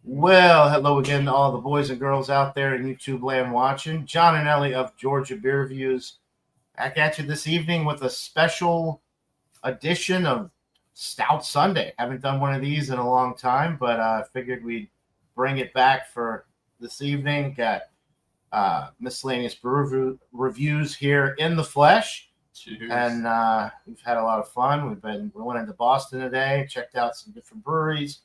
Well, hello again to all the boys and girls out there in YouTube land watching. John and Ellie of Georgia Beer Reviews back at you this evening with a special edition of Stout Sunday. Haven't done one of these in a long time, but I figured we'd bring it back for this evening. Got miscellaneous brew reviews here in the flesh. Cheers. And we've had a lot of fun. We went into Boston today, checked out some different breweries.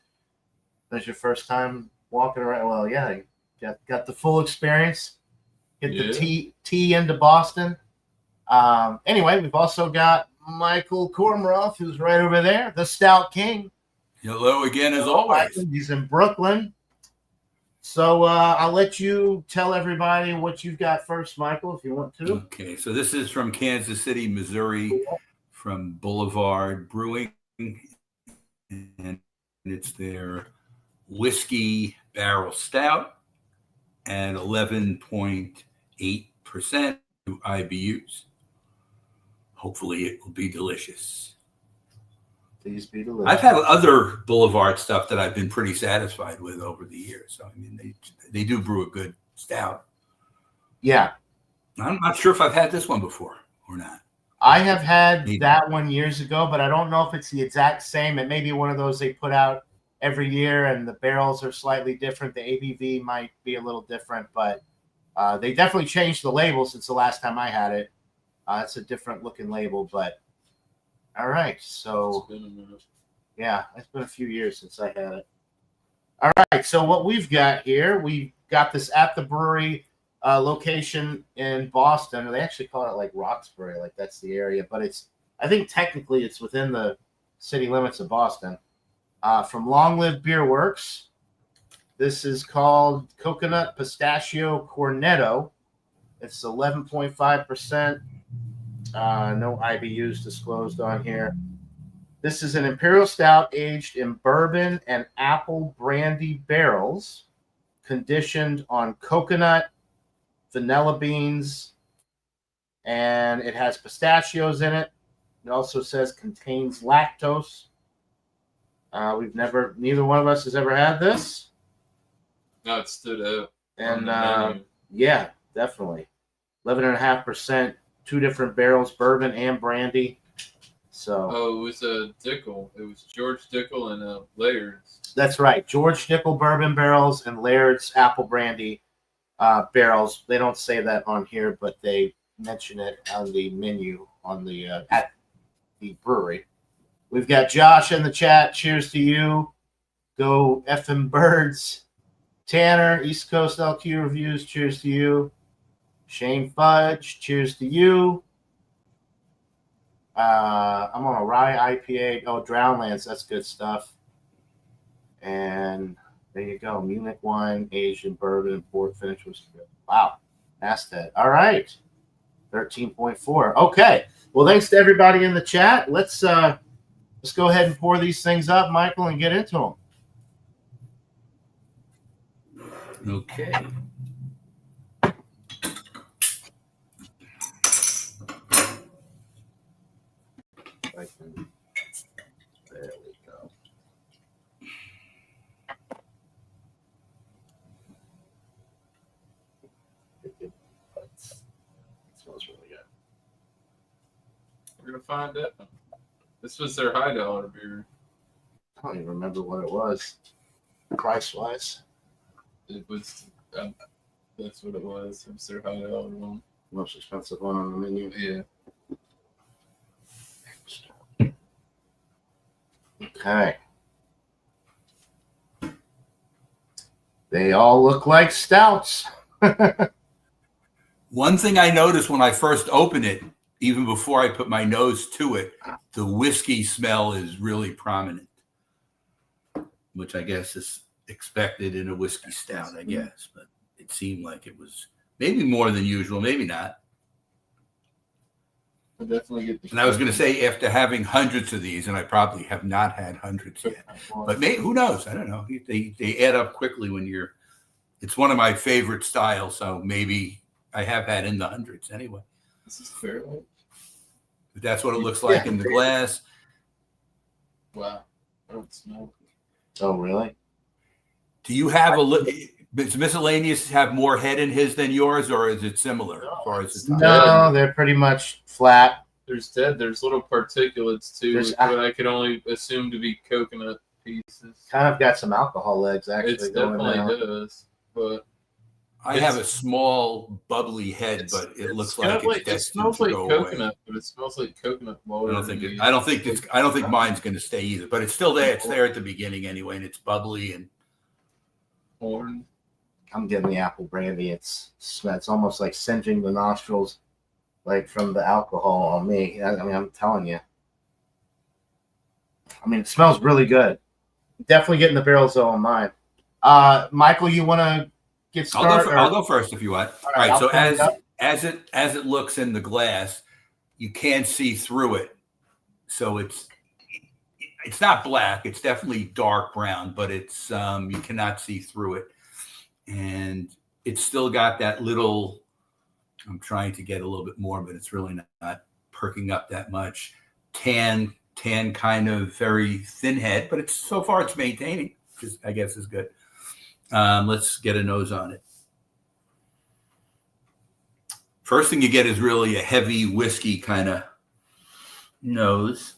That's your first time walking around. Well, yeah, you got the full experience. Get the tea into Boston. Anyway, we've also got Michael Kormroth, who's right over there, the Stout King. Hello again, as always. He's in Brooklyn. So I'll let you tell everybody what you've got first, Michael, if you want to. Okay, so this is from Kansas City, Missouri, from Boulevard Brewing, and it's their whiskey barrel stout and 11.8% IBUs. Hopefully it will be delicious. Please be delicious. I've had other Boulevard stuff that I've been pretty satisfied with over the years. So I mean, they do brew a good stout. Yeah. I'm not sure if I've had this one before or not. I have had that one years ago, but I don't know if it's the exact same. It may be one of those they put out every year, and the barrels are slightly different. The ABV might be a little different, but they definitely changed the label since the last time I had it. It's a different looking label, but all right. So, yeah, it's been a few years since I had it. All right. So what we've got here, we got this at the brewery location in Boston. They actually call it like Roxbury, like that's the area, but I think technically it's within the city limits of Boston. From Long Live Beer Works. This is called Coconut Pistachio Cornetto. It's 11.5%. No IBUs disclosed on here. This is an imperial stout aged in bourbon and apple brandy barrels, conditioned on coconut, vanilla beans, and it has pistachios in it. It also says contains lactose. Neither one of us has ever had this. No, it stood out. And yeah, definitely. 11.5%, two different barrels, bourbon and brandy. So it was a Dickel. It was George Dickel and Laird's. That's right. George Dickel bourbon barrels and Laird's apple brandy barrels. They don't say that on here, but they mention it on the menu on the at the brewery. We've got Josh in the chat. Cheers to you. Go effing birds. Tanner, East Coast LQ Reviews. Cheers to you. Shane Fudge. Cheers to you. I'm on a rye IPA. Oh, Drownlands. That's good stuff. And there you go. Munich wine, Asian bourbon, and port finish was good. Wow. Masthead. All right. 13.4. Okay. Well, thanks to everybody in the chat. Let's go ahead and pour these things up, Michael, and get into them. Okay. There we go. It smells really good. We're going to find it. This was their high dollar beer. I don't even remember what it was, price-wise. It was, that's what it was. It was their high dollar one. Most expensive one on the menu. Yeah. Okay. They all look like stouts. One thing I noticed when I first opened it, even before I put my nose to it, the whiskey smell is really prominent, which I guess is expected in a whiskey stout, I guess. But it seemed like it was maybe more than usual, maybe not. I definitely get the. And I was going to say, after having hundreds of these, and I probably have not had hundreds yet, but who knows? I don't know. They add up quickly when you're. It's one of my favorite styles, so maybe I have had in the hundreds anyway. This is Fairlight. But that's what it looks like in the glass. Wow. I don't smell it. Oh, really? Do you have does Miscellaneous have more head in his than yours, or is it similar as far as the time? No, they're pretty much flat. There's little particulates too, which I could only assume to be coconut pieces. Kind of got some alcohol legs actually. It definitely does, but I have a small bubbly head, but it looks like it's it smells like coconut, but it smells like coconut water. I don't think mine's going to stay either, but it's still there. It's there at the beginning anyway, and it's bubbly and orange. I'm getting the apple brandy. It's almost like singeing the nostrils, like from the alcohol on me. I mean, I'm telling you. I mean, it smells really good. Definitely getting the barrels though on mine. Michael, you want to get started? I'll go first if you want. All right. So as it looks in the glass, you can't see through it. So it's not black. It's definitely dark brown, but it's you cannot see through it, and it's still got that little. I'm trying to get a little bit more, but it's really not perking up that much. Tan kind of very thin head, but so far it's maintaining, which I guess is good. Let's get a nose on it. First thing you get is really a heavy whiskey kind of nose,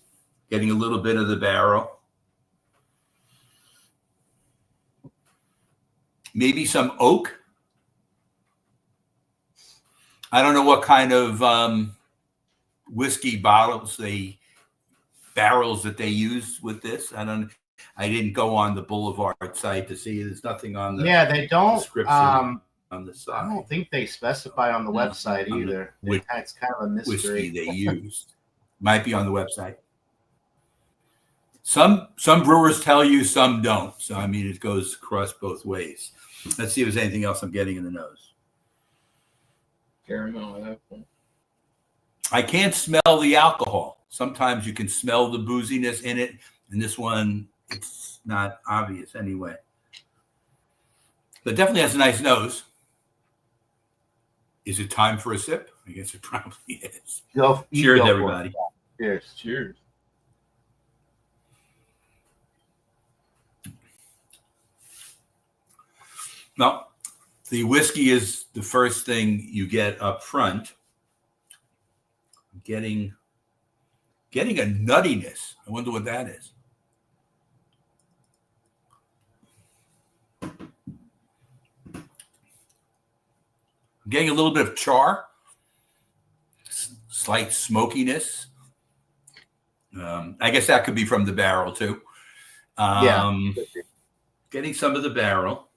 getting a little bit of the barrel. Maybe some oak. I don't know what kind of whiskey barrels that they use with this. I didn't go on the Boulevard site to see. There's nothing on the they don't description on the side. I don't think they specify on the website either. It's kind of a mystery. Whiskey they used might be on the website. Some brewers tell you, some don't. So I mean, it goes across both ways. Let's see if there's anything else I'm getting in the nose. Caramel apple. I can't smell the alcohol. Sometimes you can smell the booziness in it, and this one, it's not obvious anyway. But definitely has a nice nose. Is it time for a sip? I guess it probably is. Cheers, everybody. Cheers. Cheers. Now, the whiskey is the first thing you get up front. I'm getting a nuttiness. I wonder what that is. I'm getting a little bit of char, slight smokiness. I guess that could be from the barrel too. Getting some of the barrel.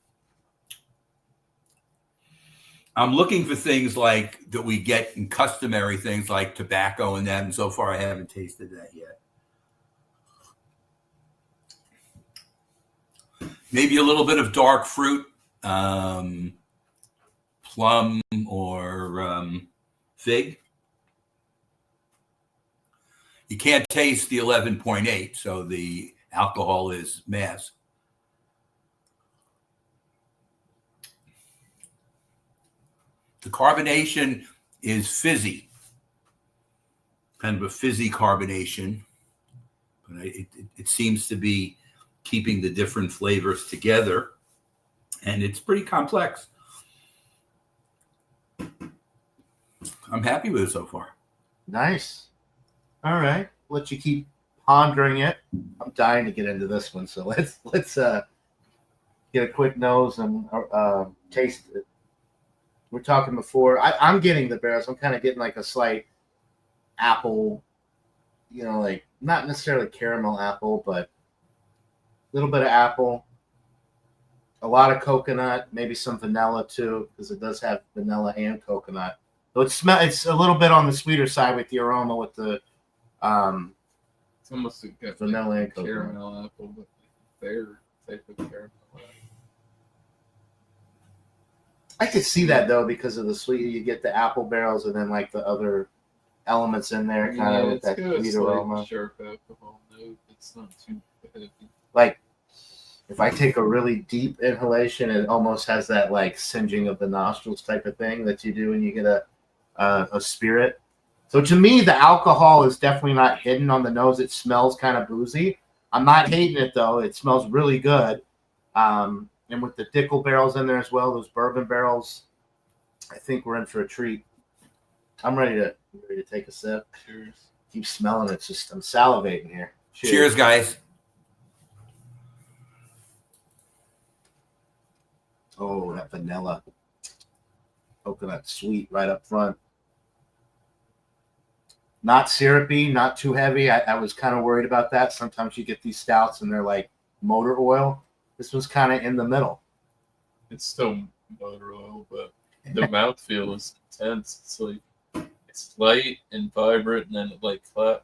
I'm looking for things like that we get in customary things like tobacco and that, and so far I haven't tasted that yet. Maybe a little bit of dark fruit, plum or fig. You can't taste the 11.8, so the alcohol is masked. The carbonation is fizzy, kind of a fizzy carbonation, but it seems to be keeping the different flavors together, and it's pretty complex. I'm happy with it so far. Nice. All right, let you keep pondering it. I'm dying to get into this one, so let's get a quick nose and taste it. We're talking before. I'm getting the barrels. I'm kind of getting like a slight apple, like not necessarily caramel apple, but a little bit of apple, a lot of coconut, maybe some vanilla too, because it does have vanilla and coconut. So it's a little bit on the sweeter side with the aroma with the it's almost like vanilla and caramel apple, but their type of caramel. I could see that though because of the sweet. You get the apple barrels and then like the other elements in there, kind of with that sweet aroma. Sharp alcohol note. It's not too heavy. Like if I take a really deep inhalation, it almost has that like singeing of the nostrils type of thing that you do when you get a spirit. So to me, the alcohol is definitely not hidden on the nose. It smells kind of boozy. I'm not hating it though. It smells really good. And with the Dickel barrels in there as well, those bourbon barrels, I think we're in for a treat. I'm ready to take a sip. Cheers. Keep smelling it. It's just I'm salivating here. Cheers, guys. Oh, that vanilla coconut sweet right up front. Not syrupy, not too heavy. I was kind of worried about that. Sometimes you get these stouts and they're like motor oil. This was kind of in the middle. It's still motor oil, but the mouthfeel is intense. It's like it's light and vibrant, and then it like clap.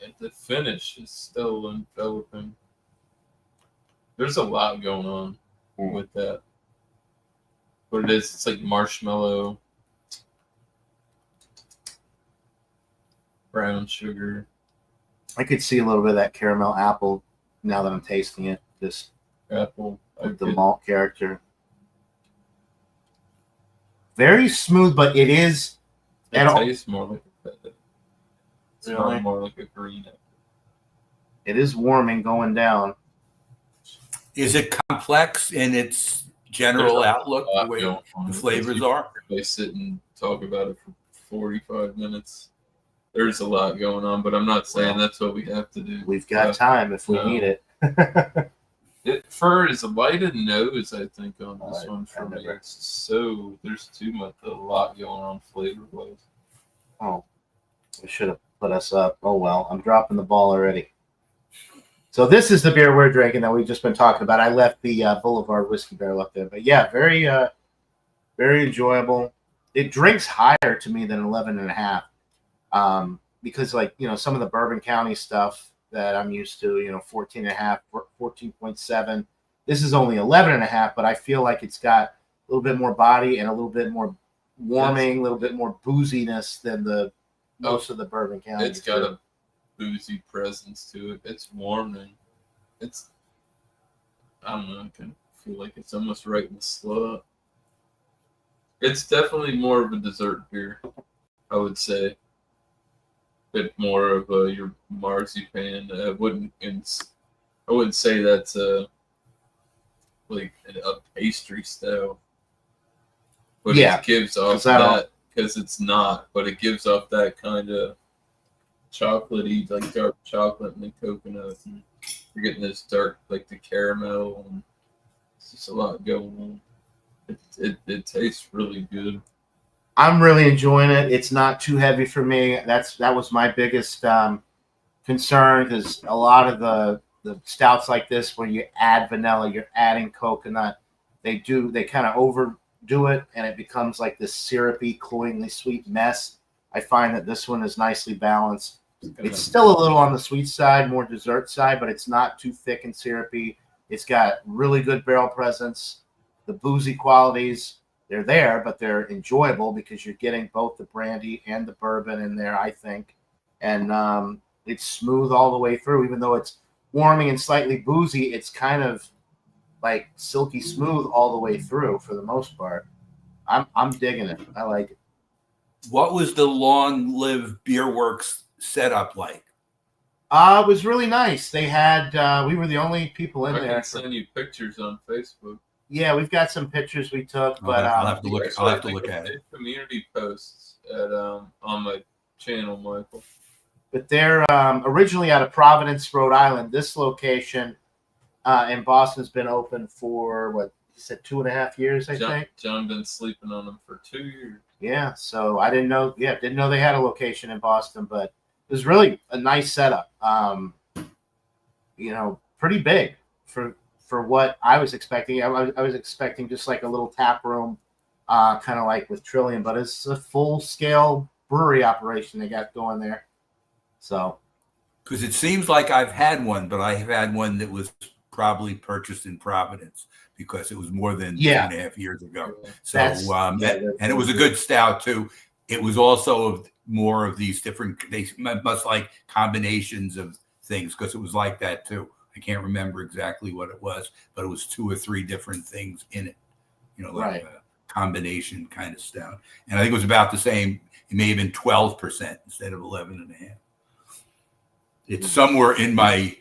And the finish is still enveloping. There's a lot going on with that. But it's like marshmallow, brown sugar, I could see a little bit of that caramel apple now that I'm tasting it. Just apple. with the malt character. Very smooth, but it is. It tastes more like a feta. It's Really? more like a green apple. It is warming going down. Is it complex in its general outlook, the way the flavors are? They sit and talk about it for 45 minutes. There's a lot going on, but I'm not saying that's what we have to do. We've got time if we need it. For as light a nose, I think, on this one for me. never- It's so there's too much, a lot going on flavor wise. Oh, we should have put us up. Oh well, I'm dropping the ball already. So this is the beer we're drinking that we've just been talking about. I left the Boulevard whiskey barrel up there, but yeah, very, very enjoyable. It drinks higher to me than 11.5, because like some of the Bourbon County stuff that I'm used to, 14.5, 14.7. This is only 11.5, but I feel like it's got a little bit more body and a little bit more warming, a little bit more booziness than the most of the Bourbon County. It's got a boozy presence to it. It's warming. It's, I don't know, I can feel like it's almost right in the slot. It's definitely more of a dessert beer, I would say. Bit more of your marzipan. I wouldn't say that's like a pastry style, but Yeah, it gives off 'cause I don't- that because it's not. But it gives off that kind of chocolatey, like dark chocolate and the coconut. And you're getting this dark, like the caramel, and it's just a lot going on. It tastes really good. I'm really enjoying it. It's not too heavy for me. That was my biggest concern, because a lot of the stouts like this, when you add vanilla, you're adding coconut. They kind of overdo it, and it becomes like this syrupy, cloyingly sweet mess. I find that this one is nicely balanced. It's still a little on the sweet side, more dessert side, but it's not too thick and syrupy. It's got really good barrel presence. The boozy qualities, they're there, but they're enjoyable because you're getting both the brandy and the bourbon in there, I think. And it's smooth all the way through. Even though it's warming and slightly boozy, it's kind of like silky smooth all the way through for the most part. I'm digging it. I like it. What was the Long Live Beer Works setup like? It was really nice. They had we were the only people in I there. can send you pictures on Facebook. Yeah, we've got some pictures we took, but I'll have to look. I'll have to look at it. Community posts at on my channel, Michael. But they're originally out of Providence, Rhode Island. This location in Boston has been open for what you said, 2.5 years, I think. John been sleeping on them for 2 years. Yeah, so I didn't know. Yeah, didn't know they had a location in Boston, but it was really a nice setup. Pretty big for what I was expecting. I was expecting just like a little tap room, kind of like with Trillium, but it's a full scale brewery operation they got going there. So, because it seems like I've had one, but I have had one that was probably purchased in Providence because it was more than 2.5 years ago. So, and it was a good stout too. It was also more of these different, they must like combinations of things, because it was like that too. I can't remember exactly what it was, but it was 2 or 3 different things in it, like a combination kind of stout. And I think it was about the same. It may have been 12% instead of 11.5. It's somewhere in my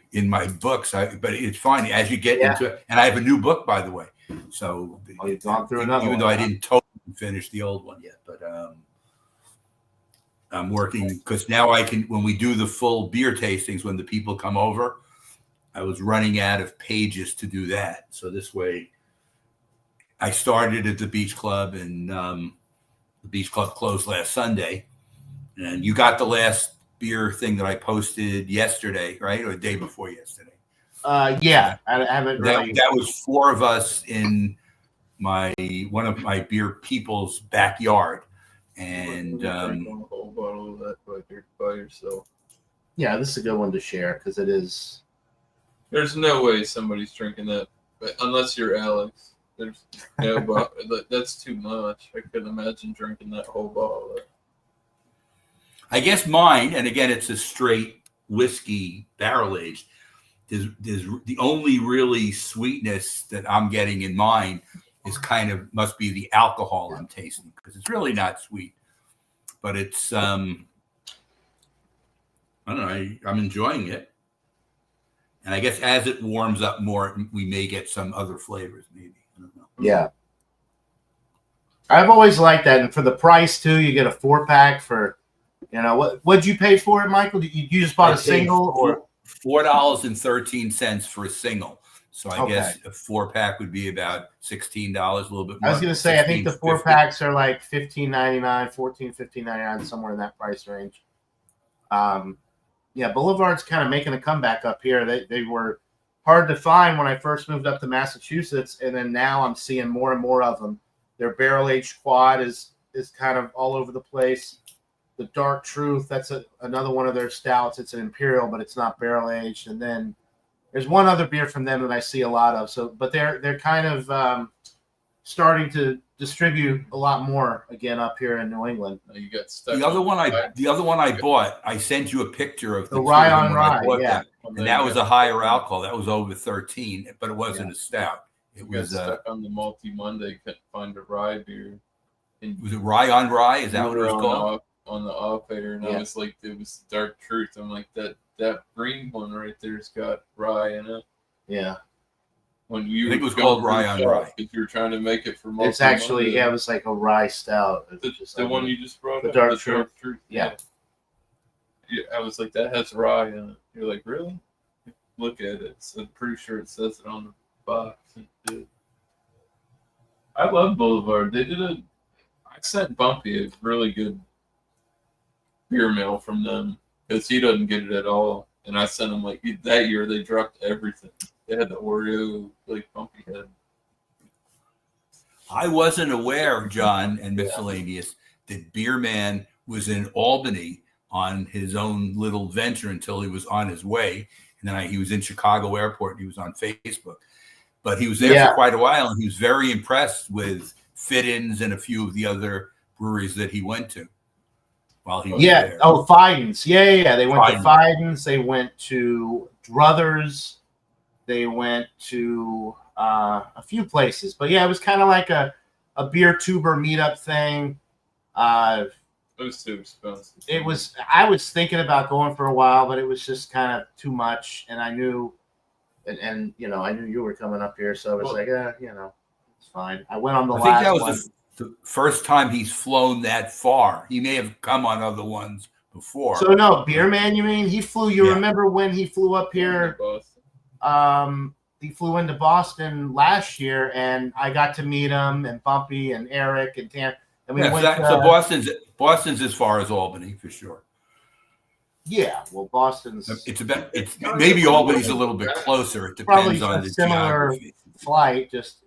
books. But it's fine as you get into it. And I have a new book, by the way. So you've gone through another even one, though I didn't totally finish the old one yet, but I'm working because now I can, when we do the full beer tastings, when the people come over, I was running out of pages to do that. So this way I started at the Beach Club, and the Beach Club closed last Sunday. And you got the last beer thing that I posted yesterday, right? Or the day before yesterday. Yeah, I haven't really. That was 4 of us in one of my beer people's backyard. And drink a whole bottle of that by yourself. Yeah, this is a good one to share because it is. There's no way somebody's drinking that, unless you're Alex. There's no, that's too much. I couldn't imagine drinking that whole bottle. I guess mine, and again, it's a straight whiskey barrel aged. There's the only really sweetness that I'm getting in mine is must be the alcohol I'm tasting, because it's really not sweet, but it's I don't know. I'm enjoying it, and I guess as it warms up more, we may get some other flavors. Maybe, I don't know. Yeah, I've always liked that, and for the price too, you get a 4-pack for. What'd you pay for it, Michael? You just bought a single or $4.13 for a single. So I guess a 4-pack would be about $16, a little bit more. I was going to say, I think the 4-packs are like $15.99, $15.99, somewhere in that price range. Boulevard's kind of making a comeback up here. They were hard to find when I first moved up to Massachusetts, and then now I'm seeing more and more of them. Their barrel-aged quad is kind of all over the place. The Dark Truth, that's another one of their stouts. It's an imperial, but it's not barrel-aged. And then there's one other beer from them that I see a lot of. But they're kind of starting to distribute a lot more again up here in New England. You got stuck. The other one I bought, I sent you a picture of the rye on rye. Yeah, and that was a higher alcohol. That was over 13, but it wasn't a stout. It was stuck on the Multi Monday. Couldn't find a rye beer. Was it rye on rye? Is that what it was called? On the off air, and I was like, it was Dark Truth. I'm like, that green one right there's got rye in it. Yeah. When you I think it was called rye on rye. If you were trying to make it for it's actually it was like a rye stout. The one you just brought the up, Dark Truth. Yeah. I was like, that has rye in it. You're like, really? Look at it. I'm pretty sure it says it on the box. I love Boulevard. I sent Bumpy a really good beer mail from them because he doesn't get it at all, and I sent him that year they dropped everything. They had the Oreo Bumpy head. I wasn't aware, John and Miscellaneous, that Beer Man was in Albany on his own little venture until he was on his way, and then he was in Chicago Airport and he was on Facebook. But he was there for quite a while, and he was very impressed with Fit-Ins and a few of the other breweries that he went to. While he was there. Oh, Fidens. Yeah. They went to Fidens. They went to Druthers. They went to a few places. But yeah, it was kind of like a beer tuber meetup thing. It was too expensive. I was thinking about going for a while, but it was just kind of too much. And I knew, and I knew you were coming up here, so I was it's fine. I went on the last one. Was the first time he's flown that far. He may have come on other ones before. So no, Beer Man, you mean? He flew. You remember when he flew up here? He flew into Boston last year, and I got to meet him and Bumpy and Eric and Tam. And we went. So Boston's as far as Albany for sure. Yeah, well, Boston's. It's maybe Albany's a little bit closer. It depends on the similar geography. Flight, just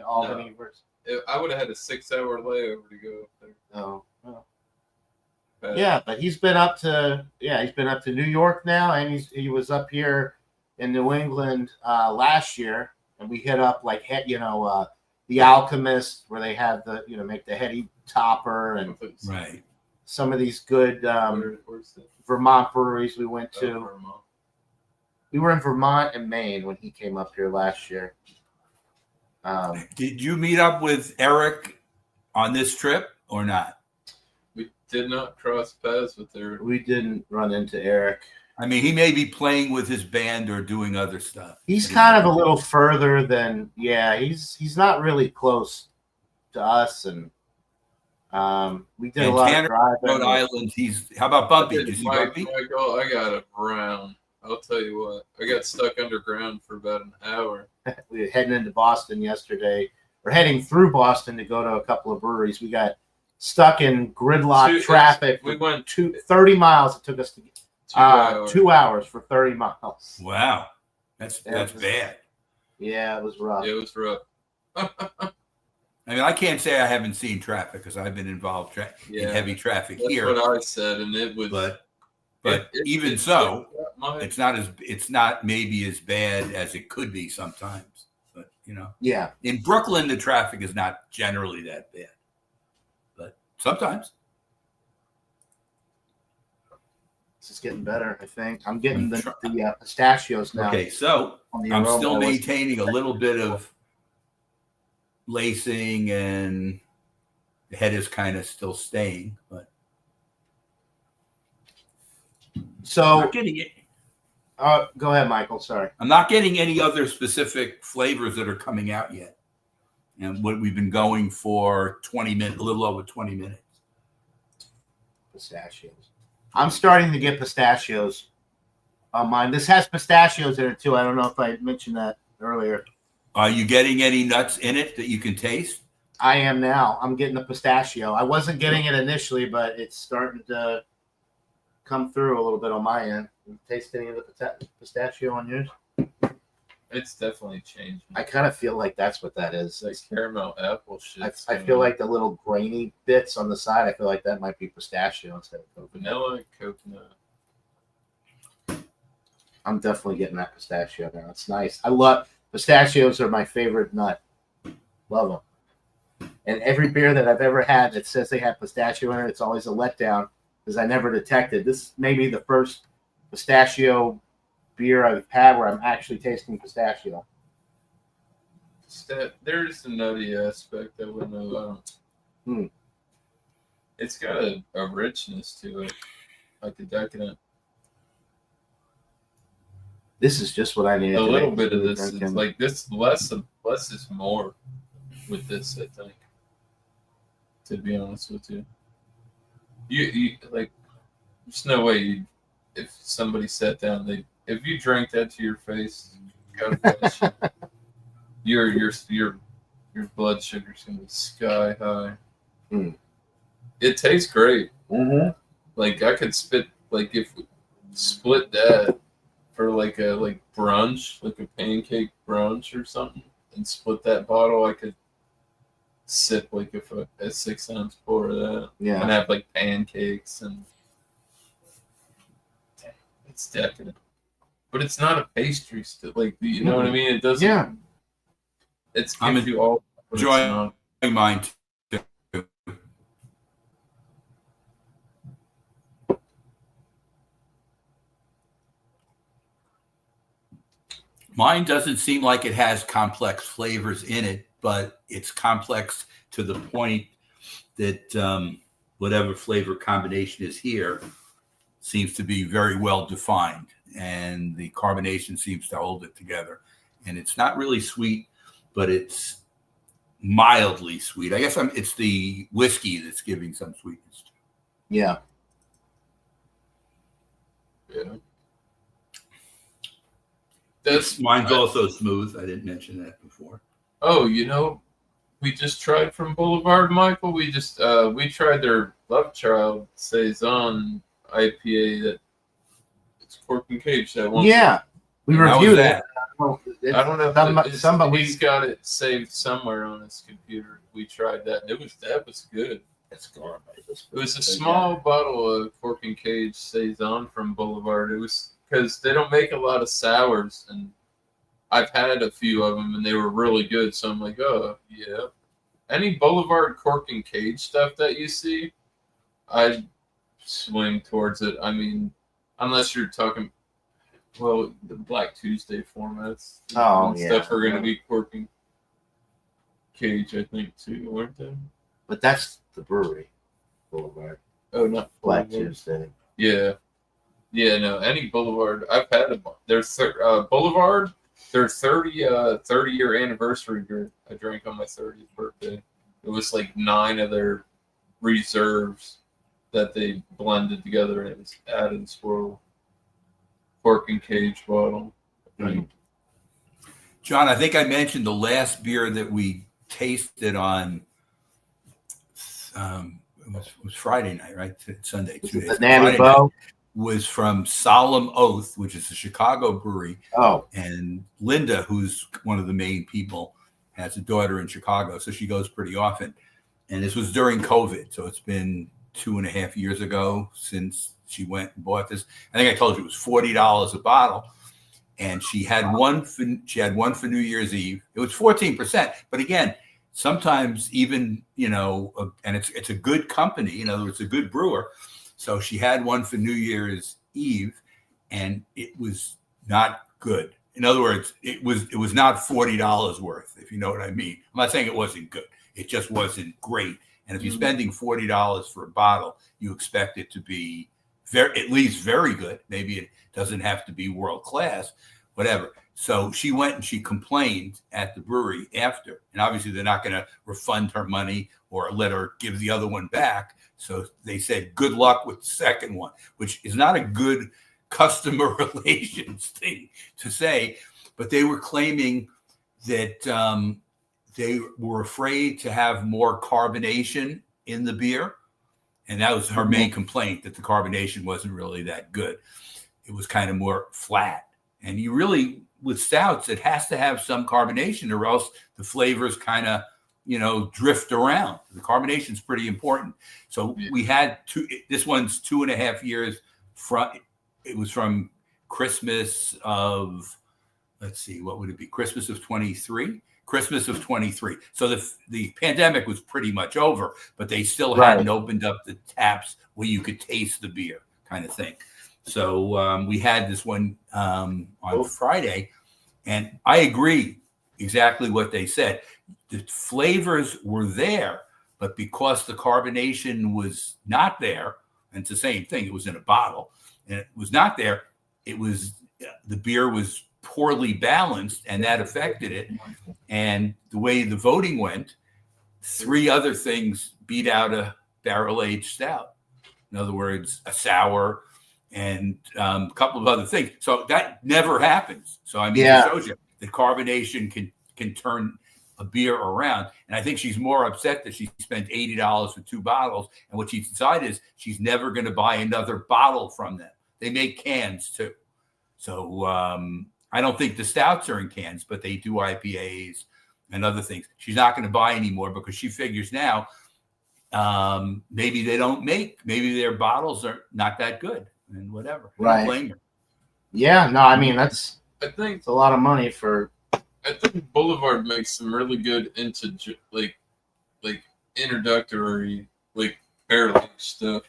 Albany versus. I would have had a 6-hour layover to go up there. Oh. Yeah, but he's been up to New York now, and he was up here in New England last year, and we hit up the Alchemist, where they have the make the heady topper and some of these good Vermont breweries we went to. We were in Vermont and Maine when he came up here last year. Did you meet up with Eric on this trip or not? We did not cross paths with Eric. We didn't run into Eric. I mean, he may be playing with his band or doing other stuff. He's kind of a little further than, he's not really close to us, and we did a lot of driving. Rhode Island. How about Bumpy? Did you see Bumpy? Michael, I got a brown. I'll tell you what, I got stuck underground for about an hour. We were heading into Boston yesterday. We're heading through Boston to go to a couple of breweries. We got stuck in gridlock traffic. We went 30 miles. It took us to 2 hours for 30 miles. Wow, that's bad. Yeah, it was rough. It was rough. I mean, I can't say I haven't seen traffic because I've been involved in heavy traffic here. That's what I said, and it was. But even so, it's not maybe as bad as it could be sometimes. But in Brooklyn, the traffic is not generally that bad, but sometimes. This is getting better, I think. I'm getting the pistachios now. Okay, so I'm still maintaining a little bit of lacing, and the head is kind of still staying, but so not getting it. Go ahead, Michael. Sorry, I'm not getting any other specific flavors that are coming out yet, and what we've been going for 20 minutes, a little over 20 minutes. Pistachios. I'm starting to get pistachios on mine. This has pistachios in it too. I don't know if I mentioned that earlier. Are you getting any nuts in it that you can taste? I am now. I'm getting the pistachio. I wasn't getting it initially, but it's starting to come through a little bit on my end. You taste any of the pistachio on yours? It's definitely changed. I kind of feel like that's what that is. Like caramel apple shit. I feel like the little grainy bits on the side, I feel like that might be pistachio instead of coconut. Vanilla, coconut. I'm definitely getting that pistachio now. It's nice. I love pistachios are my favorite nut. Love them. And every beer that I've ever had that says they have pistachio in it, it's always a letdown because I never detected. This may be the first pistachio beer I've had where I'm actually tasting pistachio. There's a nutty aspect I wouldn't know. It's got a richness to it, like a decadent. This is just what I needed. A little bit of this is like this. Less is more with this, I think. To be honest with you, you like. There's no way if somebody sat down, if you drank that to your face, God bless you. your blood sugar's gonna be sky high. It tastes great. Mm-hmm. Like I could split that for like a brunch, like a pancake brunch or something, and split that bottle. I could sip like a 6-ounce pour of that. Yeah. And have like pancakes and it's decadent. But it's not a pastry still, like you know what I mean? It doesn't. Yeah. It's gives you all. Enjoying mine too. Mine doesn't seem like it has complex flavors in it, but it's complex to the point that whatever flavor combination is here seems to be very well defined, and the carbonation seems to hold it together. And it's not really sweet, but it's mildly sweet. I guess it's the whiskey that's giving some sweetness. Yeah. Yeah. Mine's also smooth. I didn't mention that before. Oh, we just tried from Boulevard, Michael. We tried their Love Child Saison IPA that it's Cork and Cage that one. Yeah, we reviewed that. I don't know if somebody he's got it saved somewhere on his computer. We tried that, and that was good. It's gone. It was a small bottle of Cork and Cage Saison from Boulevard. It was because they don't make a lot of sours, and I've had a few of them, and they were really good. So I'm like, oh yeah. Any Boulevard Cork and Cage stuff that you see, I'd swing towards it. I mean, unless you're talking, well, the Black Tuesday formats. Oh, and yeah. Stuff are going to be Cork and Cage, I think, too, aren't they? But that's the brewery, Boulevard. Oh, not Black Boulevard. Tuesday. Yeah. Yeah, no, any Boulevard. I've had them. There's Boulevard. Their 30-year anniversary beer I drank on my 30th birthday. It was like 9 of their reserves that they blended together and it was added swirl cork and cage bottle. Mm. John, I think I mentioned the last beer that we tasted on it was Friday night, right? Sunday, 2 days. The Natty Friday Bow night was from Solemn Oath, which is a Chicago brewery. Oh, And Linda, who's one of the main people, has a daughter in Chicago, so she goes pretty often. And this was during COVID, so it's been 2.5 years ago since she went and bought this. I think I told you it was $40 a bottle, and she had one. For New Year's Eve. It was 14%, but again, sometimes even and it's a good company. It's a good brewer. So she had one for New Year's Eve, and it was not good. In other words, it was not $40 worth, if you know what I mean. I'm not saying it wasn't good. It just wasn't great. And if you're spending $40 for a bottle, you expect it to be at least very good. Maybe it doesn't have to be world class, whatever. So she went and she complained at the brewery after. And obviously they're not going to refund her money or let her give the other one back. So they said, good luck with the second one, which is not a good customer relations thing to say. But they were claiming that they were afraid to have more carbonation in the beer. And that was her main complaint, that the carbonation wasn't really that good. It was kind of more flat. And you really, with stouts, it has to have some carbonation or else the flavors kind of, drift around. The carbonation is pretty important. So we had this one's 2.5 years from, it was from Christmas of, let's see, what would it be? Christmas of 23? Christmas of 23. So the pandemic was pretty much over, but they still hadn't opened up the taps where you could taste the beer kind of thing. So we had this one on Friday, and I agree exactly what they said. The flavors were there, but because the carbonation was not there, and it's the same thing, it was in a bottle, and it was not there, the beer was poorly balanced, and that affected it. And the way the voting went, 3 other things beat out a barrel-aged stout. In other words, a sour and a couple of other things. So that never happens. So I mean, it shows you that carbonation can turn a beer around. And I think she's more upset that she spent $80 for 2 bottles. And what she decided is she's never going to buy another bottle from them. They make cans too. So I don't think the stouts are in cans, but they do IPAs and other things. She's not going to buy anymore because she figures now maybe they don't maybe their bottles are not that good and whatever. I don't blame her. Yeah, no, I mean I think it's a lot of money for. I think Boulevard makes some really good like introductory barrel aged stuff.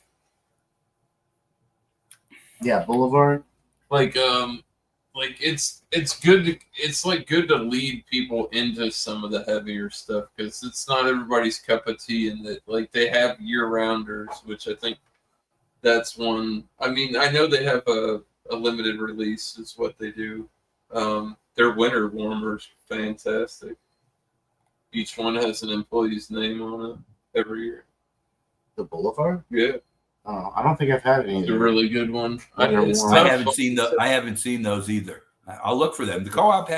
Yeah, Boulevard. It's good. It's good to lead people into some of the heavier stuff because it's not everybody's cup of tea, and that they have year rounders, which I think that's one. I mean, I know they have a limited release is what they do. Their winter warmers fantastic. Each one has an employee's name on it every year. The Boulevard? Yeah. Oh, I don't think I've had any. It's a really good one. I haven't seen those either. I'll look for them. The Co-op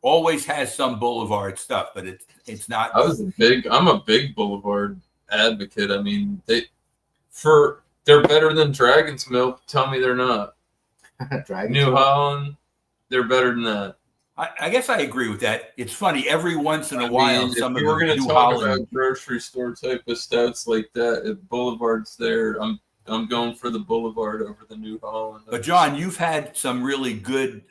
always has some Boulevard stuff, but it's not. I'm a big Boulevard advocate. I mean, they're better than Dragon's Milk. Tell me they're not. New Holland, they're better than that. I guess I agree with that. It's funny, every once in a while, some of we're going to New talk Holland about grocery store type of stouts like that. If Boulevard's there, I'm going for the Boulevard over the New Holland. But John, you've had some really good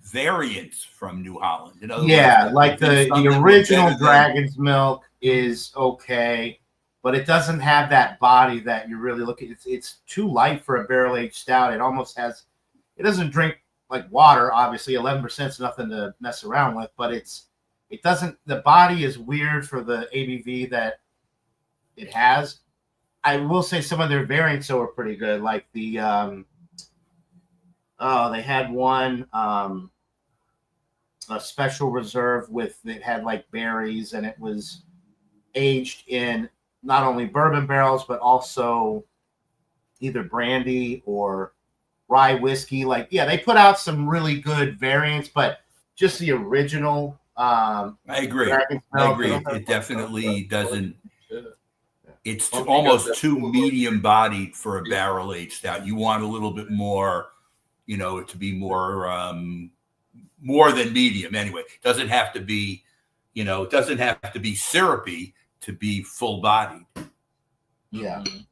variants from New Holland. In other words, like the original Dragon's Milk is okay, but it doesn't have that body that you're really looking. It's too light for a barrel aged stout. It almost has. It doesn't drink like water. Obviously, 11% is nothing to mess around with, but it doesn't. The body is weird for the ABV that it has. I will say some of their variants are pretty good, like the they had one a special reserve with it had like berries, and it was aged in not only bourbon barrels but also either brandy or rye whiskey. Like, yeah, they put out some really good variants, but just the original. I agree. Dragon's I Milk, agree. don't have It definitely doesn't. Shit. It's Some almost because too that's- medium bodied for a barrel aged stout. You want a little bit more, you know, to be more than medium. Anyway, it doesn't have to be, you know, it doesn't have to be syrupy to be full bodied. Yeah, Mhm.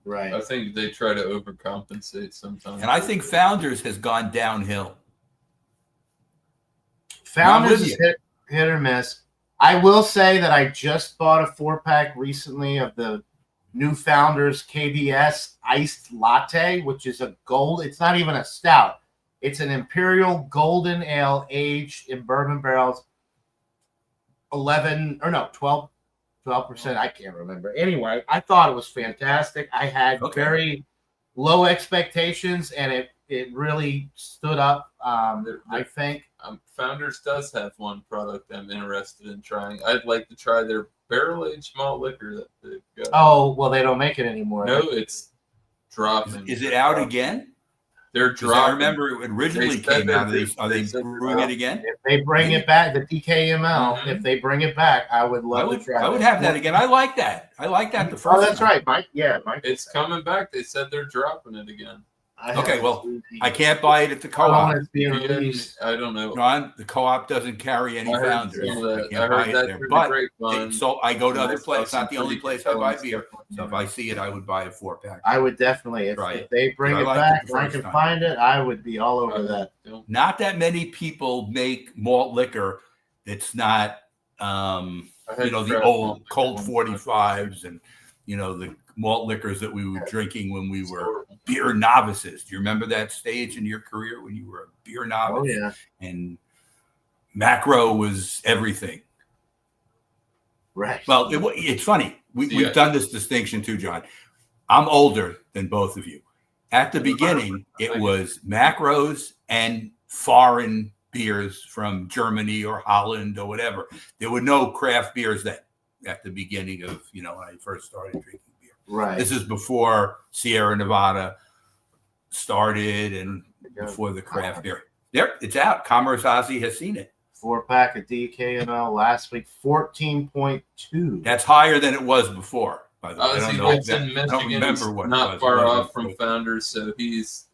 right. I think they try to overcompensate sometimes. And I think Founders has gone downhill. Founders with is you. hit or miss. I will say that I just bought a 4-pack recently of the new Founders KBS iced latte, which is a gold. It's not even a stout. It's an imperial golden ale aged in bourbon barrels. 12%. I can't remember. Anyway, I thought it was fantastic. I had Okay. very low expectations, and it really stood up. I think. Founders does have one product I'm interested in trying. I'd like to try their barrel aged malt liquor that they've got. Oh, well, they don't make it anymore. No, it's dropping. Is it out again? They're 'Cause I dropping. remember it originally They said came out. that Are they they said brewing they're it again? If they bring it back, the DKML, Mhm. if they bring it back, I would love to try I would that. have that again. I like that. I like that the first Oh, that's time. right, Mike. Yeah, Mike. It's coming back. They said they're dropping it again. Okay, well, I can't buy it at the I don't know co-op. when it's being Yeah, released. I don't know. John, the co-op doesn't carry any I heard Founders. some of that. I I can't buy heard it that there. through the But grapevine. so I go to And other I saw places. It's some not the only pretty place I buy compelling beer. stuff on So if there. I see it, I would buy a 4-pack. I would definitely, Try if it. they bring I it liked it back the and I first can time. find it, I would be all over that. Don't- Not that many people make malt liquor that's not, I had you know, the craft old malt Colt liquor 45s and, you know, the malt liquors that we were drinking when we It's were horrible. beer novices. Do you remember that stage in your career when you were a beer novice? Oh, yeah. And macro was everything. Right. Well, it's funny. We've done this distinction too, John. I'm older than both of you. At the beginning, it was macros and foreign beers from Germany or Holland or whatever. There were no craft beers then at the beginning of, you know, when I first started drinking beer. Right. This is before Sierra Nevada started and before the craft beer. There, it's out. Commerce Ozzy has seen it. 4-pack of DKML last week, 14.2. That's higher than it was before, by the way. I Ozzy don't know lives exactly- in I don't Michigan. remember He's what it not was. far It wasn't off from close. Founders, so he's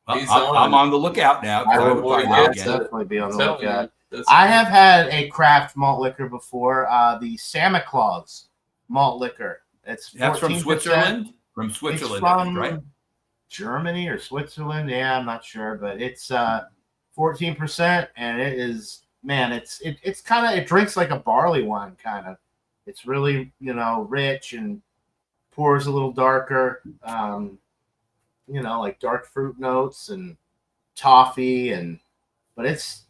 I'm on it. on the lookout now. I I would would buy yeah, that I'll again. definitely be on the telling lookout. you. That's I have had a craft malt liquor before, the Santa Claus malt liquor. It's 14%. That's from Switzerland? From It's Switzerland, I think, from right? Germany or Switzerland. Yeah, I'm not sure, but it's 14%, and it is, man, it's kind of, it drinks like a barley wine kind of. It's really, you know, rich and pours a little darker. You know, like dark fruit notes and toffee, but it's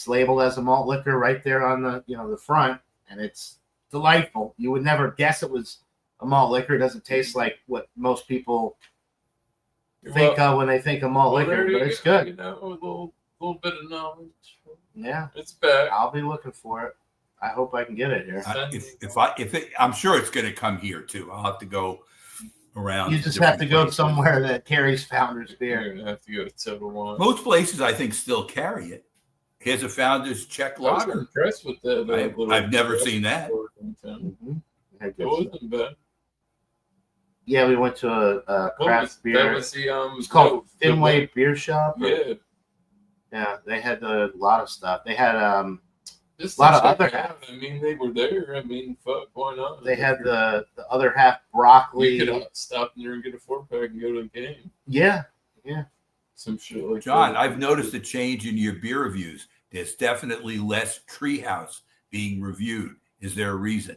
labeled as a malt liquor right there on the, you know, the front, and it's delightful. You would never guess it was a malt liquor. It doesn't taste like what most people think of when they think of malt liquor, there you but it's go, good. You know, a little bit of knowledge. Yeah, It's back. I'll be looking for it. I hope I can get it here. I'm sure it's going to come here too. I'll have to go around. You just have to go somewhere that carries Founders beer. You're gonna have to go to Total Wine. Most places, I think, still carry it. Here's a Founders Czech I was lager. impressed with that. little I've never seen that. Mhm. Had It good stuff. wasn't bad. Yeah, we went to a craft beer. That was the It's called Finway Beer Shop. Yeah, Yeah, they had a lot of stuff. They had just A lot of check other it out. I mean, they were there. I mean, fuck, why not? they had the other half broccoli. You could stop in there and get a 4-pack and go to the game. Yeah, Some shit like John, that. I've noticed a change in your beer reviews. There's definitely less Treehouse being reviewed. Is there a reason?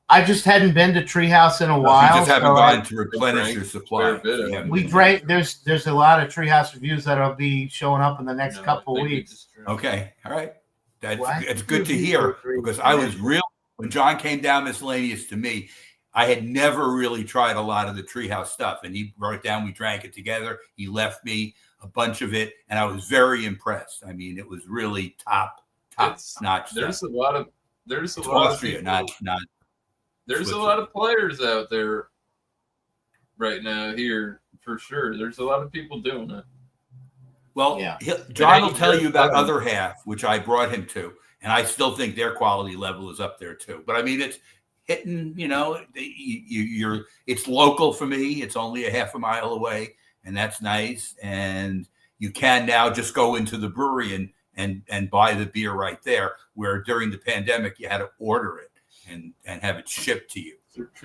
I just hadn't been to Treehouse in a while. You just haven't so gone to replenish your supply. fair bit of You haven't we been- drank. There's a lot of Treehouse reviews that'll be showing up in the next No, I couple think we weeks. just drank. Okay, all right. Why? It's good to hear because I was real when John came down miscellaneous to me. I had never really tried a lot of the Treehouse stuff, and he brought it down. We drank it together. He left me a bunch of it, and I was very impressed. I mean, it was really top notch. There's a lot of Austria, people, not. There's a lot of players out there right now here for sure. There's a lot of people doing it. Well, Yeah. John will tell you about Other Half, which I brought him to, and I still think their quality level is up there too. But I mean, it's hitting. It's local for me. It's only a half a mile away, and that's nice. And you can now just go into the brewery and buy the beer right there, where during the pandemic you had to order it and have it shipped to you.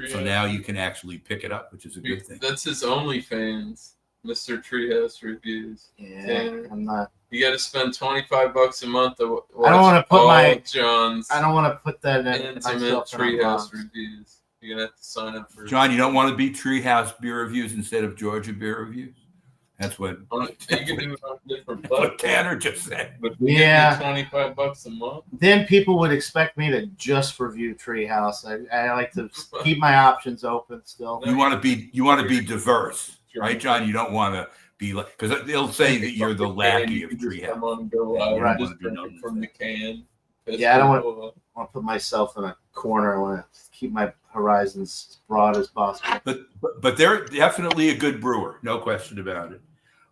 So now you can actually pick it up, which is a good thing. That's his OnlyFans, Mr. Treehouse Reviews. Yeah, I'm not. You got to spend $25 a month to watch I don't want to put John's. I don't want to put that in Intimate Treehouse Reviews. You're gonna have to sign up for. John, you don't want to be Treehouse Beer Reviews instead of Georgia Beer Reviews? That's what. You can do it on different What platforms. Tanner just said. But Yeah. $25 a month. Then people would expect me to just review Treehouse. I like to keep my options open still. You want to be diverse, right, John? You don't want to be like, because they'll say that you're the lackey of Come Treehouse. on and go live. Right. Just drink it from the can. Yeah, I don't want to put myself in a corner. I want to keep my horizons as broad as possible. But they're definitely a good brewer, no question about it.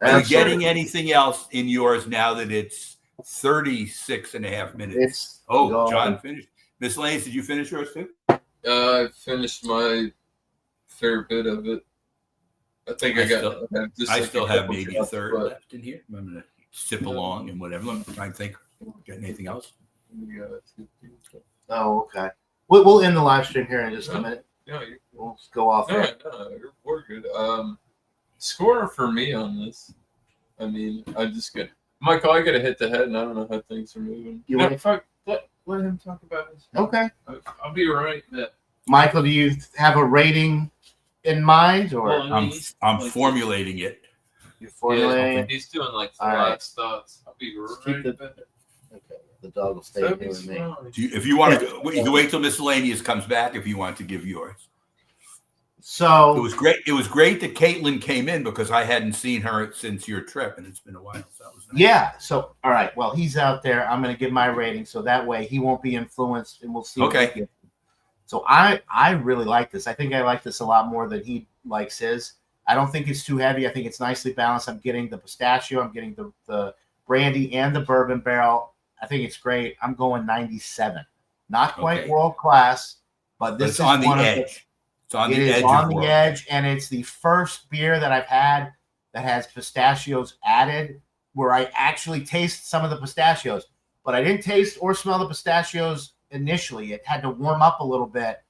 Are you Absolutely. getting anything else in yours now that it's 36 and a half minutes? It's John finished. Miss Lane, did you finish yours too? I finished my fair bit of it. I think I still have maybe a shots, third but- left in here. I'm going to sip along and whatever. I'm trying to think. Got anything else? Oh, okay. We'll end the live stream here in just a minute. Yeah, We'll just go off there. we're good. Score for me on this. I mean, I just get Michael. I got to hit the head, and I don't know how things are moving. You No, want- fuck. Let him talk about this. Okay. I'll be right back. Michael, do you have a rating in mind, or Well, I'm formulating it. you're formulating it? He's doing like All right. last thoughts. I'll be Just right keep back. Okay. The dog will stay here with me. If you want to, you can wait till Miscellaneous comes back if you want to give yours. It So was great. It was great that Caitlin came in because I hadn't seen her since your trip, and it's been a while. So that was nice. yeah. So all right. Well, he's out there. I'm going to give my rating, so that way he won't be influenced, and we'll see. what Okay. he gives. So I really like this. I think I like this a lot more than he likes his. I don't think it's too heavy. I think it's nicely balanced. I'm getting the pistachio. I'm getting the brandy and the bourbon barrel. I think it's great. I'm going 97. Not quite Okay. world class, but But this it's is on the one of edge. It's on It the is edge. on of the world. edge, and it's the first beer that I've had that has pistachios added, where I actually taste some of the pistachios, but I didn't taste or smell the pistachios initially. It had to warm up a little bit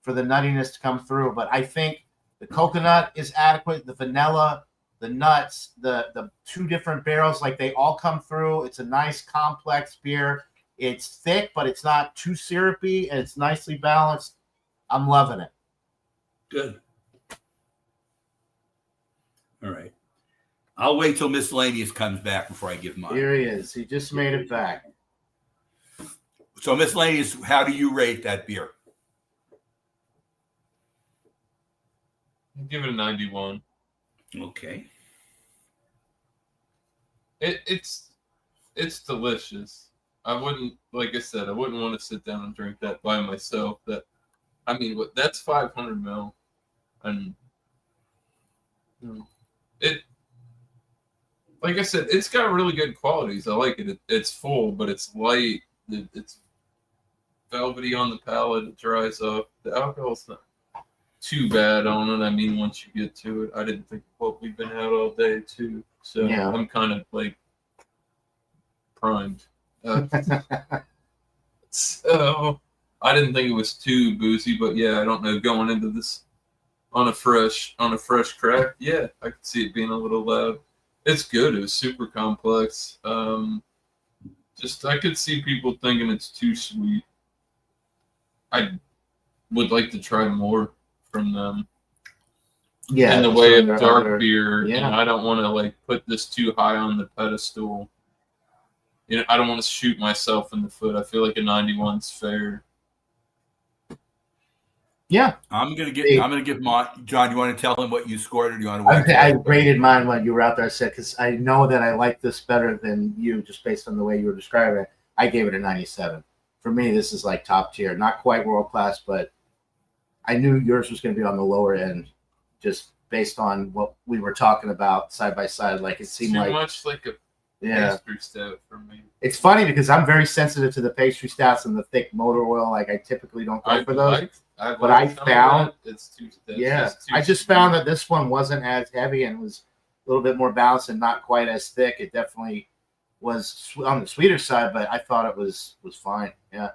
for the nuttiness to come through. But I think the coconut is adequate, the vanilla, the nuts, the two different barrels, like they all come through. It's a nice complex beer. It's thick, but it's not too syrupy, and it's nicely balanced. I'm loving it. Good. All right. I'll wait till Miscellaneous comes back before I give mine. Here he is. He just made it back. So, Miscellaneous, how do you rate that beer? Give it a 91. Okay. It's delicious. I wouldn't, like I said, I wouldn't want to sit down and drink that by myself. That's 500 ml, and it, like I said, it's got really good qualities. I like it. It's full, but it's light. It's velvety on the palate. It dries up. The alcohol's not too bad on it. I mean, once you get to it, I didn't think we've been out all day too, so Yeah. I'm kind of like primed. So I didn't think it was too boozy, but yeah, I don't know. Going into this on a fresh crack, yeah, I could see it being a little loud. It's good. It was super complex. Just I could see people thinking it's too sweet. I would like to try more from them. Yeah, In the way of there are dark other- beer, yeah. I don't want to like put this too high on the pedestal. I don't want to shoot myself in the foot. I feel like a 91's fair. Yeah. I'm gonna give mine. John, you want to tell him what you scored, or do you want to wait? I rated mine when you were out there. I said, because I know that I like this better than you, just based on the way you were describing it. I gave it a 97. For me, this is like top tier. Not quite world class, but I knew yours was going to be on the lower end, just based on what we were talking about side by side. Like it seemed too much like a pastry stout for me. It's funny because I'm very sensitive to the pastry stouts and the thick motor oil. Like I typically don't go for those. But I found it's too. I just found that this one wasn't as heavy and was a little bit more balanced and not quite as thick. It definitely was on the sweeter side, but I thought it was fine. Yeah.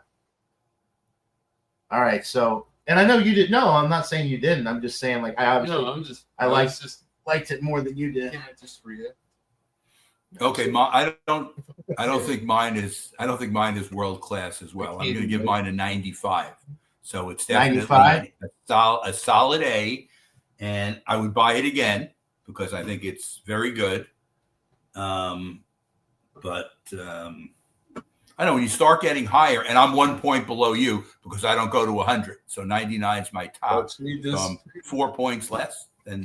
All right. So, and I know you didn't. No, I'm not saying you didn't. I'm just saying like I obviously liked it more than you did. Can I just react? Okay, I don't think mine is world class as well. I'm going to give mine a 95. So it's definitely a solid A, and I would buy it again because I think it's very good. But I know when you start getting higher, and I'm 1 point below you because I don't go to 100. So 99 is my top. 4 points less than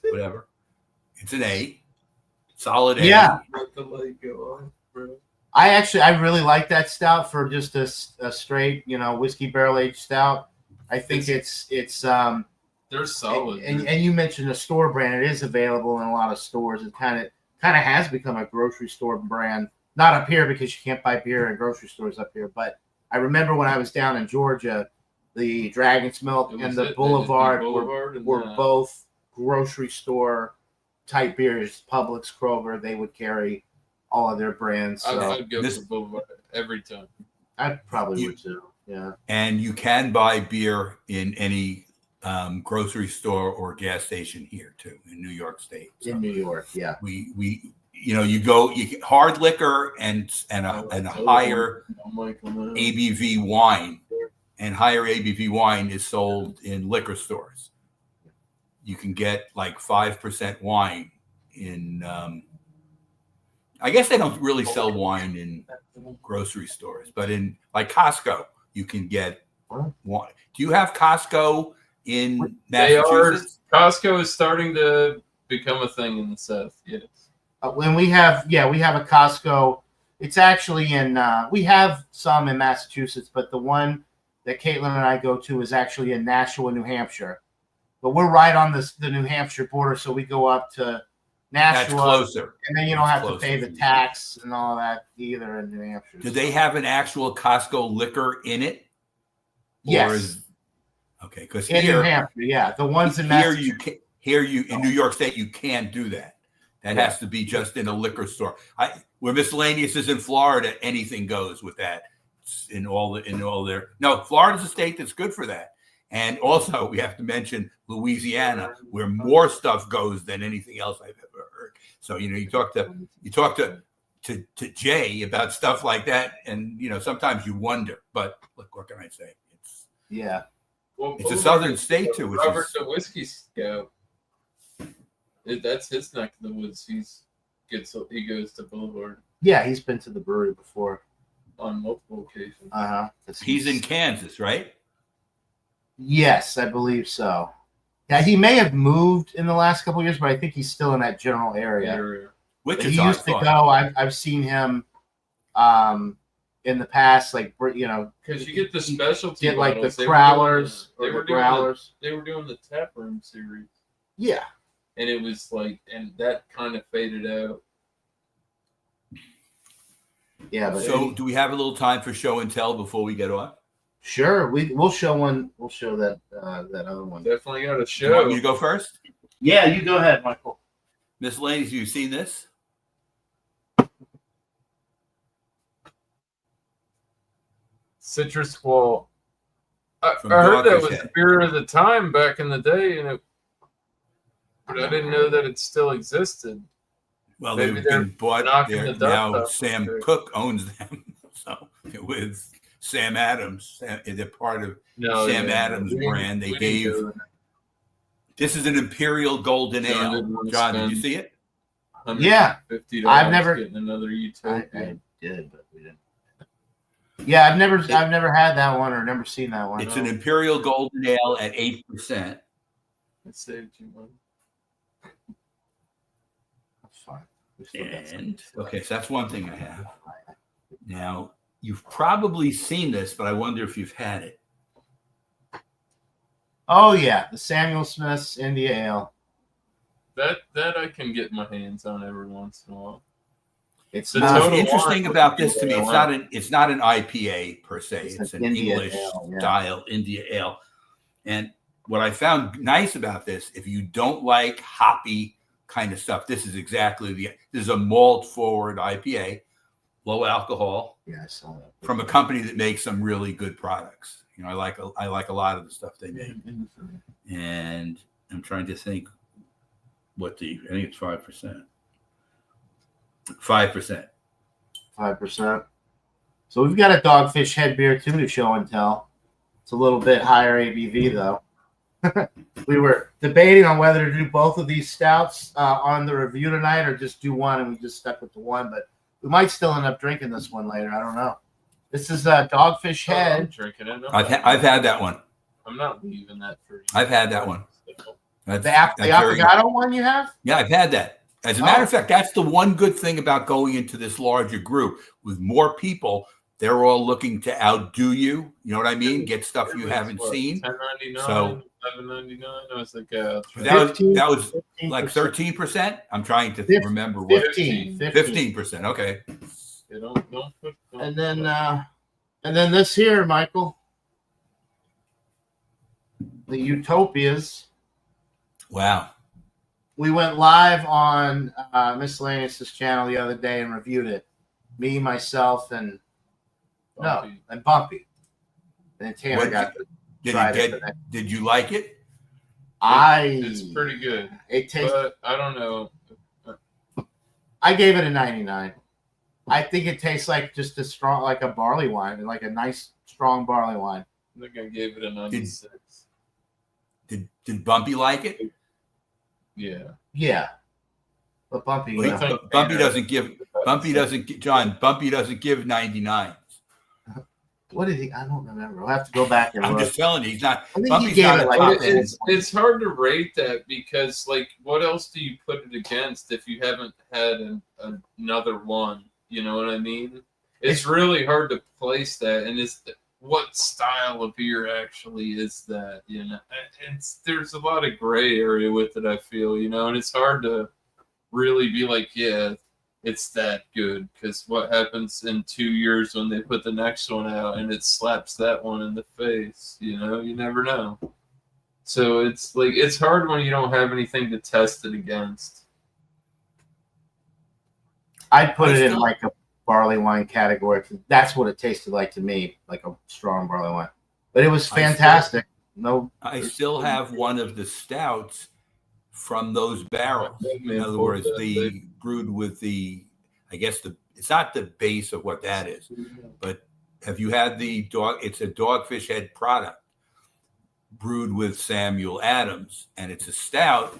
whatever. It's an A. Solid A. Yeah. Let the light go on, bro. I really like that stout for just a straight, whiskey barrel aged stout. I think it's they're solid. And you mentioned a store brand. It is available in a lot of stores. It kind of has become a grocery store brand. Not up here because you can't buy beer in grocery stores up here. But I remember when I was down in Georgia, the Dragon's Milk and the Boulevard were both grocery store type beers. Publix, Kroger, they would carry all of their brands. So I'd go to Boulevard every time. I probably would too. Yeah. And you can buy beer in any grocery store or gas station here too in New York State. So in New York, yeah. You get hard liquor and a higher ABV wine, and higher ABV wine is sold in liquor stores. You can get like 5% wine in. I guess they don't really sell wine in grocery stores, but in like Costco, you can get wine. Do you have Costco in Massachusetts? Costco is starting to become a thing in the South. Yes. When we have a Costco. It's actually in. We have some in Massachusetts, but the one that Caitlin and I go to is actually in Nashua, New Hampshire. But we're right on the New Hampshire border, so we go up to Nashua. That's closer. And then you don't have to pay the tax and all that either in New Hampshire. Do they have an actual Costco liquor in it? Yes. Okay, because in New Hampshire, yeah. The ones in Massachusetts. In New York State, you can't do that. That has to be just in a liquor store. Where miscellaneous is in Florida, anything goes with that. Florida's a state that's good for that. And also, we have to mention Louisiana, where more stuff goes than anything else I've ever heard. So you talk to Jay about stuff like that, and sometimes you wonder. But look, what can I say? It's a southern state too. Robert, the whiskey scout. That's his neck of the woods. He goes to Boulevard. Yeah, he's been to the brewery before on multiple occasions. He's in Kansas, right? Yes, I believe so. Yeah, he may have moved in the last couple of years, but I think he's still in that general area. Wichita, he used to go. I've seen him in the past, because you get the specialty. Get like the Crowlers or the Growlers. They were doing the tap room series. Yeah. And it was and that kind of faded out. Yeah, but so do we have a little time for show and tell before we get off? Sure, we'll show one. We'll show that other one. Definitely got a show. You want me to go first? Yeah, you go ahead, Michael. Miss Ladies, have you seen this? Citrus Squall. I heard that was the beer of the time back in the day, but I didn't know that it still existed. Well, they've been bought. Now Sam Cooke owns them. So with Sam Adams, they're part of Sam Adams' brand. They gave. This is an Imperial Golden Ale. John, did you see it? Yeah, I've never getting another Utopia. I did, but we didn't. Yeah, I've never had that one or never seen that one. It's an Imperial Golden Ale at 8%. It saved you money. That's fine. We still got some. And okay, so that's one thing I have. Now, you've probably seen this, but I wonder if you've had it. Oh yeah, the Samuel Smith's India Ale. That I can get my hands on every once in a while. It's The not total Interesting wine about would be this to me, what it's not an IPA per se. It's an India English ale, yeah. style India Ale. And what I found nice about this, if you don't like hoppy kind of stuff, this is a malt forward IPA, low alcohol. Yeah, I saw that. From a company that makes some really good products. You know, I like a lot of the stuff they make. And I'm trying to think I think it's 5%. 5%. 5%. So we've got a Dogfish Head beer too to show and tell. It's a little bit higher ABV though. We were debating on whether to do both of these stouts on the review tonight or just do one, and we just stuck with the one. But we might still end up drinking this one later. I don't know. This is Dogfish Head. I'm drinking it. I've had that one. I'm not leaving that for you. I've had that one. The Affogato one you have? Yeah, I've had that. As a matter of fact, that's the one good thing about going into this larger group with more people. They're all looking to outdo you. You know what I mean? Get stuff you haven't seen. $10.99, So $11.99. I was like, that was like 13%. I'm trying to remember what. 15%. Okay. Yeah, don't And then this here, Michael, the Utopias. Wow. We went live on Miscellaneous' channel the other day and reviewed it. Me, myself, and Bumpy. And Tanner got to try it. Did you like it? It's pretty good. It tastes. But I don't know. I gave it a 99. I think it tastes like just like a barley wine, like a nice strong barley wine. I think I gave it a 96. Did Bumpy like it? Yeah. Yeah. But Bumpy. Bumpy doesn't give 99s. What did he? I don't remember. I'll have to go back and look. I'm just telling you, he's not. I think Bumpy's he gave not it a like top end. It's hard to rate that because, like, what else do you put it against if you haven't had another one? You know what I mean? It's really hard to place that, and what style of beer actually is that? You know, there's a lot of gray area with it. I feel, you know, and it's hard to really be like, yeah, it's that good, because what happens in 2 years when they put the next one out and it slaps that one in the face? You know, you never know. So it's like it's hard when you don't have anything to test it against. I'd put it in like a barley wine category. That's what it tasted like to me, like a strong barley wine. But it was fantastic. I still have one of the stouts from those barrels. In other words, the brewed with it's not the base of what that is, but have you had it's a Dogfish Head product brewed with Samuel Adams, and it's a stout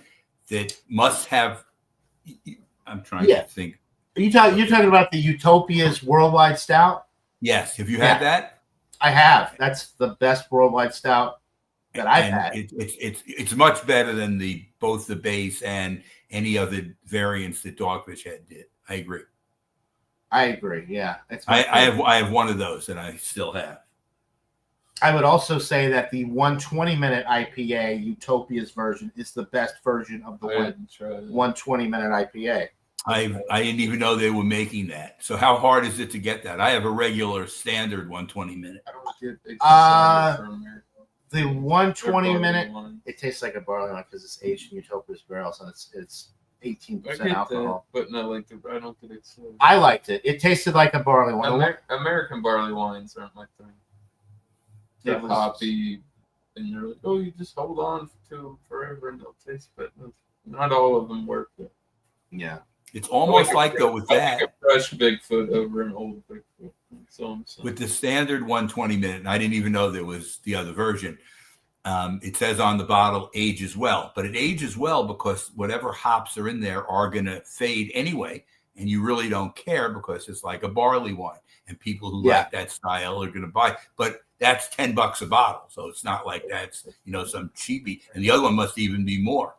that must have, I'm trying to think. You're talking about the Utopia's Worldwide Stout? Yes. Have you had that? I have. That's the best worldwide stout that I've had. It's much better than both the base and any other variants that Dogfish Head did. I agree. Yeah, I have one of those that I still have. I would also say that the 120-minute IPA Utopia's version is the best version of the 120-minute IPA. I didn't even know they were making that. So how hard is it to get that? I have a regular standard 120-minute. The 120-minute, it tastes like a barley wine because it's aged in Utopia's barrels, and it's 18% alcohol. But no, I don't get it. I liked it. It tasted like a barley wine. American barley wines aren't my thing. They're hoppy, and you're like, oh, you just hold on to them forever and they'll taste good. Not all of them work. Yeah. It's almost like though with that. A fresh Bigfoot over an old Bigfoot. So with the standard 120-minute, and I didn't even know there was the other version. It says on the bottle, ages well, but it ages well because whatever hops are in there are going to fade anyway, and you really don't care because it's like a barley wine, and people who Yeah. like that style are going to buy. But that's $10 a bottle, so it's not like that's some cheapie. And the other one must even be more.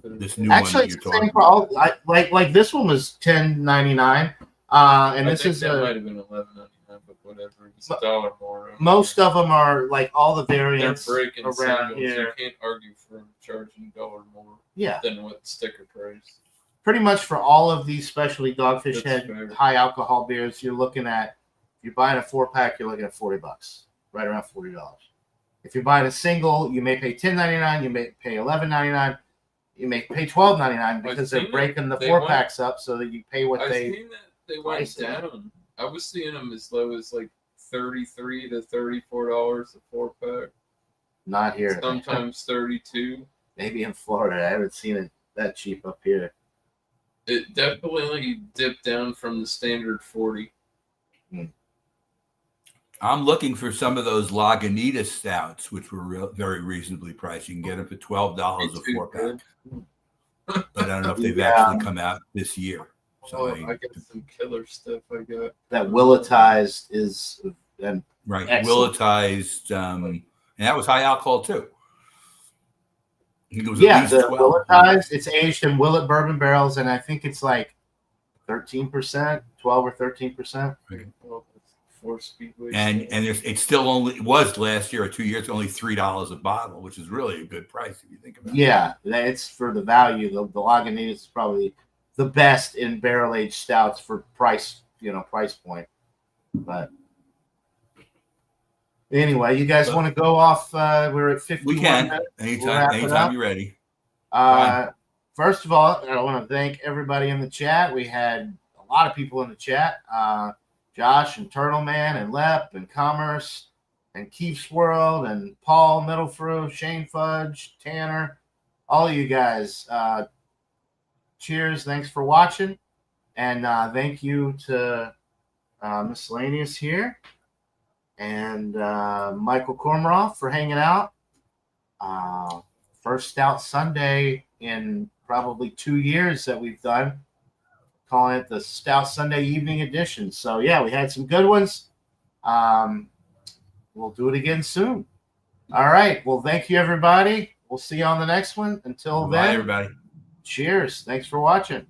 This new Actually, one it's that the you're same talking for all. Like this one was $10.99, and I this think is that might have been $11.99, but whatever. It's $1 more. most of them are like all the They're variants breaking around singles. You here. can't argue for charging $1 more Yeah, than what sticker price. pretty much for all of these specialty Dogfish That's Head fair. high alcohol beers, you're looking at, if you're buying a 4-pack, you're looking at $40, right around $40. If you're buying a single, you may pay $10.99, you may pay $11.99, you may pay $12.99 because they're breaking the 4-packs up so that you pay what I've they. seen that they went price it. down. I was seeing them as low as like $33 to $34 a 4-pack. Not here. Sometimes 32. Maybe in Florida. I haven't seen it that cheap up here. It definitely dipped down from the standard 40. I'm looking for some of those Lagunitas stouts, which were very reasonably priced. You can get them for $12 a 4-pack. But I don't know if they've actually come out this year. So I got some killer stuff. I got that willetized is right, excellent. willetized, and that was high alcohol too. I think it was Yeah, at least the 12. willetized. It's aged in willet bourbon barrels, and I think it's like 13%, 12 or 13%. four speedway. And it's still only was last year or 2 years only $3 a bottle, which is really a good price if you think about it. Yeah, it's for the value. The Lagunitas is probably the best in barrel aged stouts for price point. But anyway, you guys want to go off? We're at 51 We can minutes. anytime you're ready. First of all, I want to thank everybody in the chat. We had a lot of people in the chat. Josh and Turtle Man and Lep and Commerce and Keef's World and Paul Middlefrew, Shane Fudge, Tanner, all of you guys. Cheers. Thanks for watching. And thank you to Miscellaneous here and Michael Kormroff for hanging out. First Stout Sunday in probably 2 years that we've done. Calling it the Stout Sunday Evening Edition. So, yeah, we had some good ones. We'll do it again soon. All right. Well, thank you, everybody. We'll see you on the next one. Until then, Bye, everybody. Cheers. Thanks for watching.